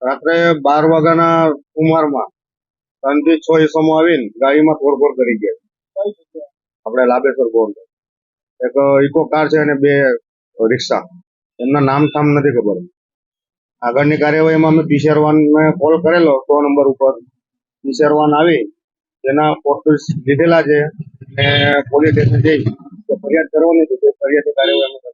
રાત્રે 12 વાગ્યાના સુમારમાં 3 થી 6 ઇસમો આવીને ગાડીમાં તોડફોડ કરી ગયા. આપણે લાબેશ્વર ગોળ એક ઇકો કાર છે અને 2 રિક્ષા. એમના નામ ઠામ નથી ખબર. આગળની કાર્યવાહીમાં અમે પીસીઆર 1 ને કોલ કરેલો 100 નંબર ઉપર. પીસીઆર 1 આવી તેના ફોટોસ લીધેલા છે અને પોલીસ સ્ટેશન જઈ ફરિયાદ કરવાની છે. ફરિયાદની કાર્યવાહી